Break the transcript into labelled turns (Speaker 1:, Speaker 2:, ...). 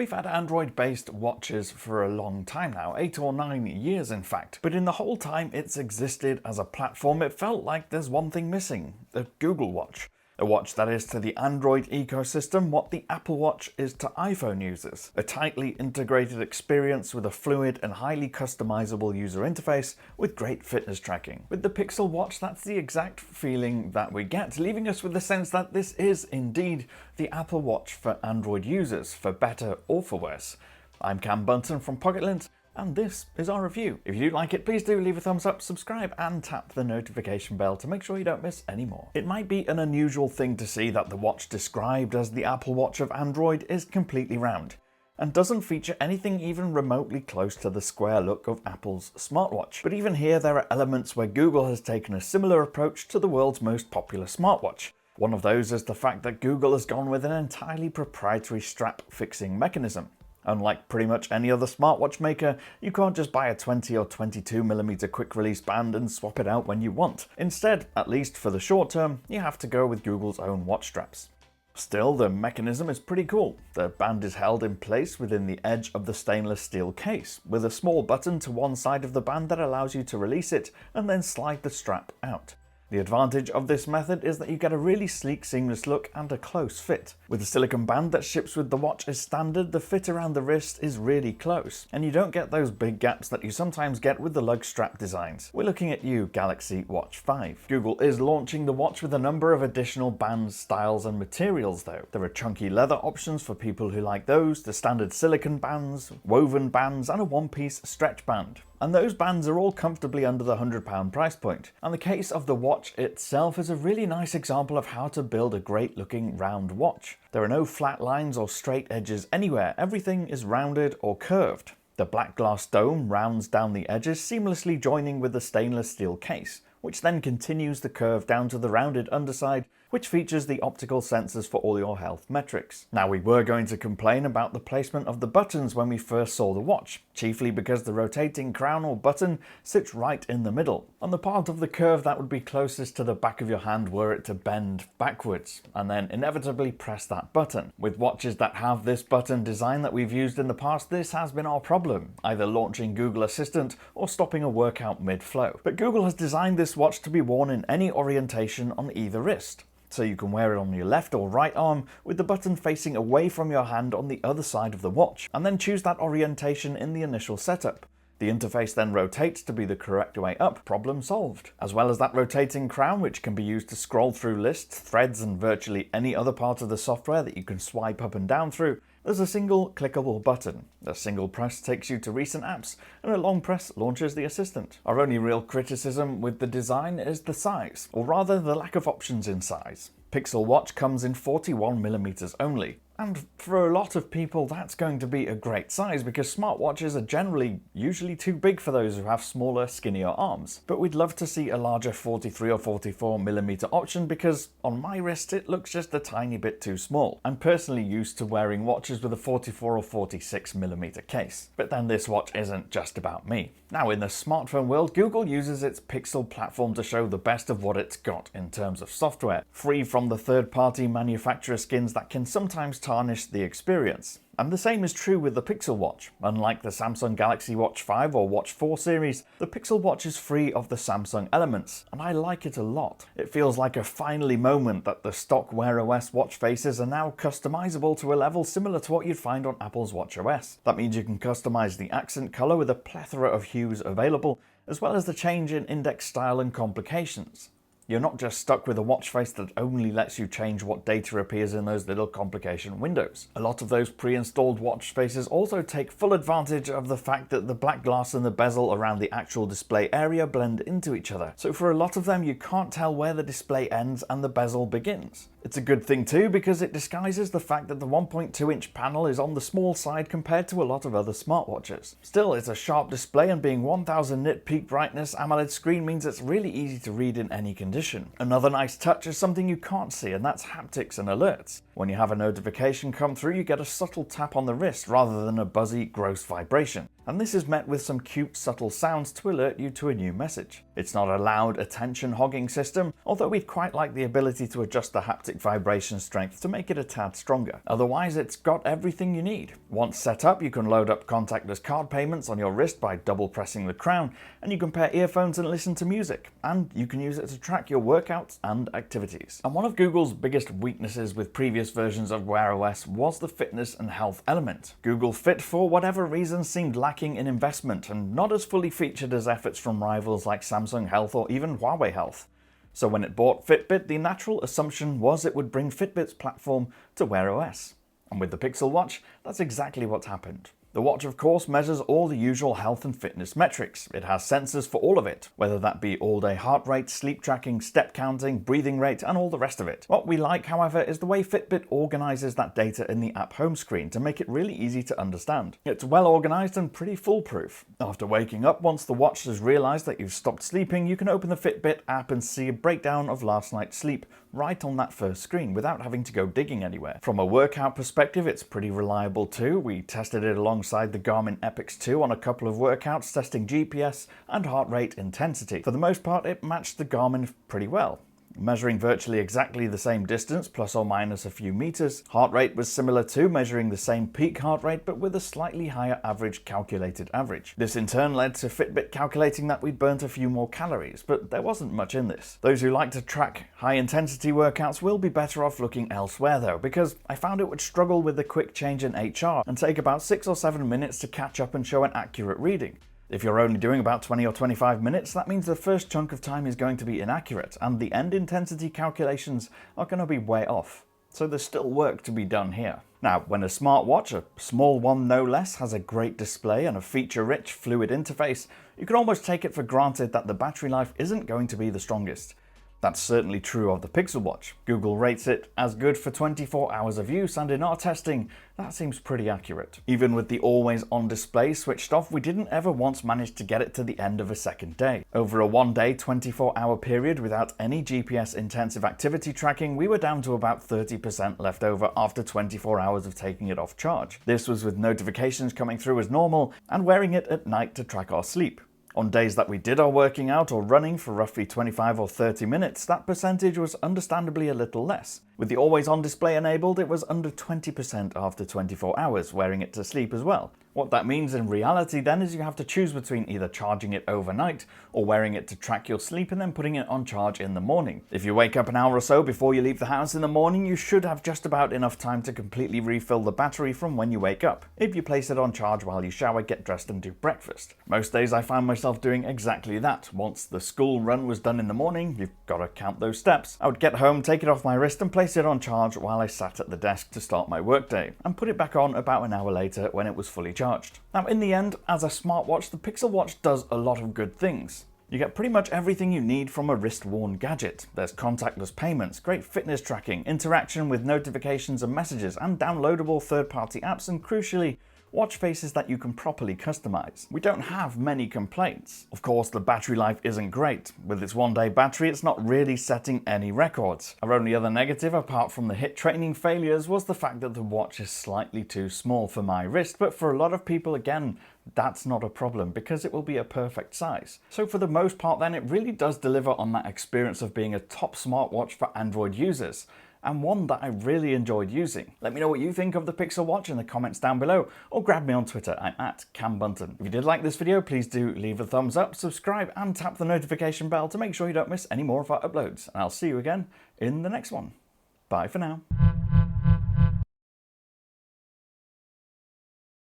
Speaker 1: We've had Android-based watches for a long time now, 8 or 9 years in fact, but in the whole time it's existed as a platform, it felt like there's one thing missing: the Google Watch. A watch that is to the Android ecosystem what the Apple Watch is to iPhone users. A tightly integrated experience with a fluid and highly customizable user interface with great fitness tracking. With the Pixel Watch, that's the exact feeling that we get, leaving us with the sense that this is indeed the Apple Watch for Android users, for better or for worse. I'm Cam Bunton from Pocket-lint, and this is our review. If you do like it, please do leave a thumbs up, subscribe, and tap the notification bell to make sure you don't miss any more. It might be an unusual thing to see that the watch described as the Apple Watch of Android is completely round, and doesn't feature anything even remotely close to the square look of Apple's smartwatch. But even here, there are elements where Google has taken a similar approach to the world's most popular smartwatch. One of those is the fact that Google has gone with an entirely proprietary strap fixing mechanism. Unlike pretty much any other smartwatch maker, you can't just buy a 20 or 22mm quick release band and swap it out when you want. Instead, at least for the short term, you have to go with Google's own watch straps. Still, the mechanism is pretty cool. The band is held in place within the edge of the stainless steel case, with a small button to one side of the band that allows you to release it and then slide the strap out. The advantage of this method is that you get a really sleek, seamless look and a close fit. With the silicone band that ships with the watch as standard, the fit around the wrist is really close, and you don't get those big gaps that you sometimes get with the lug strap designs. We're looking at you, Galaxy Watch 5. Google is launching the watch with a number of additional bands, styles, and materials though. There are chunky leather options for people who like those, the standard silicone bands, woven bands, and a one-piece stretch band. And those bands are all comfortably under the £100 price point. And the case of the watch itself is a really nice example of how to build a great looking round watch. There are no flat lines or straight edges anywhere, everything is rounded or curved. The black glass dome rounds down the edges, seamlessly joining with the stainless steel case, which then continues the curve down to the rounded underside, which features the optical sensors for all your health metrics. Now, we were going to complain about the placement of the buttons when we first saw the watch, chiefly because the rotating crown or button sits right in the middle, on the part of the curve that would be closest to the back of your hand were it to bend backwards, and then inevitably press that button. With watches that have this button design that we've used in the past, this has been our problem, either launching Google Assistant or stopping a workout mid-flow. But Google has designed this watch to be worn in any orientation on either wrist. So you can wear it on your left or right arm with the button facing away from your hand on the other side of the watch, and then choose that orientation in the initial setup. The interface then rotates to be the correct way up, problem solved. As well as that rotating crown, which can be used to scroll through lists, threads, and virtually any other part of the software that you can swipe up and down through, there's a single clickable button. A single press takes you to recent apps, and a long press launches the assistant. Our only real criticism with the design is the size, or rather the lack of options in size. Pixel Watch comes in 41mm only, and for a lot of people that's going to be a great size because smartwatches are generally usually too big for those who have smaller, skinnier arms. But we'd love to see a larger 43 or 44mm option because on my wrist it looks just a tiny bit too small. I'm personally used to wearing watches with a 44 or 46mm case. But then this watch isn't just about me. Now, in the smartphone world, Google uses its Pixel platform to show the best of what it's got in terms of software, free from the third-party manufacturer skins that can sometimes tarnish the experience. And the same is true with the Pixel Watch. Unlike the Samsung Galaxy Watch 5 or Watch 4 series, the Pixel Watch is free of the Samsung elements, and I like it a lot. It feels like a finally moment that the stock Wear OS watch faces are now customizable to a level similar to what you'd find on Apple's Watch OS. That means you can customize the accent color with a plethora of hues available, as well as the change in index style and complications. You're not just stuck with a watch face that only lets you change what data appears in those little complication windows. A lot of those pre-installed watch faces also take full advantage of the fact that the black glass and the bezel around the actual display area blend into each other. So for a lot of them, you can't tell where the display ends and the bezel begins. It's a good thing too because it disguises the fact that the 1.2-inch panel is on the small side compared to a lot of other smartwatches. Still, it's a sharp display, and being 1000 nit peak brightness AMOLED screen means it's really easy to read in any condition. Another nice touch is something you can't see, and that's haptics and alerts. When you have a notification come through, you get a subtle tap on the wrist rather than a buzzy, gross vibration. And this is met with some cute, subtle sounds to alert you to a new message. It's not a loud, attention-hogging system, although we'd quite like the ability to adjust the haptic vibration strength to make it a tad stronger. Otherwise, it's got everything you need. Once set up, you can load up contactless card payments on your wrist by double-pressing the crown, and you can pair earphones and listen to music. And you can use it to track your workouts and activities. And one of Google's biggest weaknesses with previous versions of Wear OS was the fitness and health element. Google Fit, for whatever reason, seemed lacking in investment and not as fully featured as efforts from rivals like Samsung Health or even Huawei Health. So when it bought Fitbit, the natural assumption was it would bring Fitbit's platform to Wear OS. And with the Pixel Watch, that's exactly what happened. The watch, of course, measures all the usual health and fitness metrics. It has sensors for all of it, whether that be all-day heart rate, sleep tracking, step counting, breathing rate, and all the rest of it. What we like, however, is the way Fitbit organizes that data in the app home screen to make it really easy to understand. It's well organized and pretty foolproof. After waking up, once the watch has realized that you've stopped sleeping, you can open the Fitbit app and see a breakdown of last night's sleep right on that first screen without having to go digging anywhere. From a workout perspective, it's pretty reliable too. We tested it alongside the Garmin Epix 2 on a couple of workouts, testing GPS and heart rate intensity. For the most part, it matched the Garmin pretty well. Measuring virtually exactly the same distance, plus or minus a few meters. Heart rate was similar too, measuring the same peak heart rate, but with a slightly higher average calculated average. This in turn led to Fitbit calculating that we'd burnt a few more calories, but there wasn't much in this. Those who like to track high-intensity workouts will be better off looking elsewhere though, because I found it would struggle with the quick change in HR and take about 6 or 7 minutes to catch up and show an accurate reading. If you're only doing about 20 or 25 minutes, that means the first chunk of time is going to be inaccurate, and the end intensity calculations are going to be way off. So there's still work to be done here. Now, when a smartwatch, a small one no less, has a great display and a feature-rich, fluid interface, you can almost take it for granted that the battery life isn't going to be the strongest. That's certainly true of the Pixel Watch. Google rates it as good for 24 hours of use, and in our testing, that seems pretty accurate. Even with the always-on display switched off, we didn't ever once manage to get it to the end of a second day. Over a one-day, 24-hour period without any GPS-intensive activity tracking, we were down to about 30% left over after 24 hours of taking it off charge. This was with notifications coming through as normal, and wearing it at night to track our sleep. On days that we did our working out or running for roughly 25 or 30 minutes, that percentage was understandably a little less. With the always-on display enabled, it was under 20% after 24 hours, wearing it to sleep as well. What that means in reality then is you have to choose between either charging it overnight or wearing it to track your sleep and then putting it on charge in the morning. If you wake up an hour or so before you leave the house in the morning, you should have just about enough time to completely refill the battery from when you wake up, if you place it on charge while you shower, get dressed and do breakfast. Most days I found myself doing exactly that. Once the school run was done in the morning, you've got to count those steps, I would get home, take it off my wrist and place it on charge while I sat at the desk to start my workday, and put it back on about an hour later when it was fully charged. Now in the end, as a smartwatch, the Pixel Watch does a lot of good things. You get pretty much everything you need from a wrist-worn gadget. There's contactless payments, great fitness tracking, interaction with notifications and messages, and downloadable third-party apps, and crucially, watch faces that you can properly customize. We don't have many complaints. Of course, the battery life isn't great. With its one-day battery, it's not really setting any records. Our only other negative, apart from the HIIT training failures, was the fact that the watch is slightly too small for my wrist, but for a lot of people, again, that's not a problem because it will be a perfect size. So for the most part then, it really does deliver on that experience of being a top smartwatch for Android users, and one that I really enjoyed using. Let me know what you think of the Pixel Watch in the comments down below, or grab me on Twitter, I'm at Cam Bunton. If you did like this video, please do leave a thumbs up, subscribe, and tap the notification bell to make sure you don't miss any more of our uploads. And I'll see you again in the next one. Bye for now.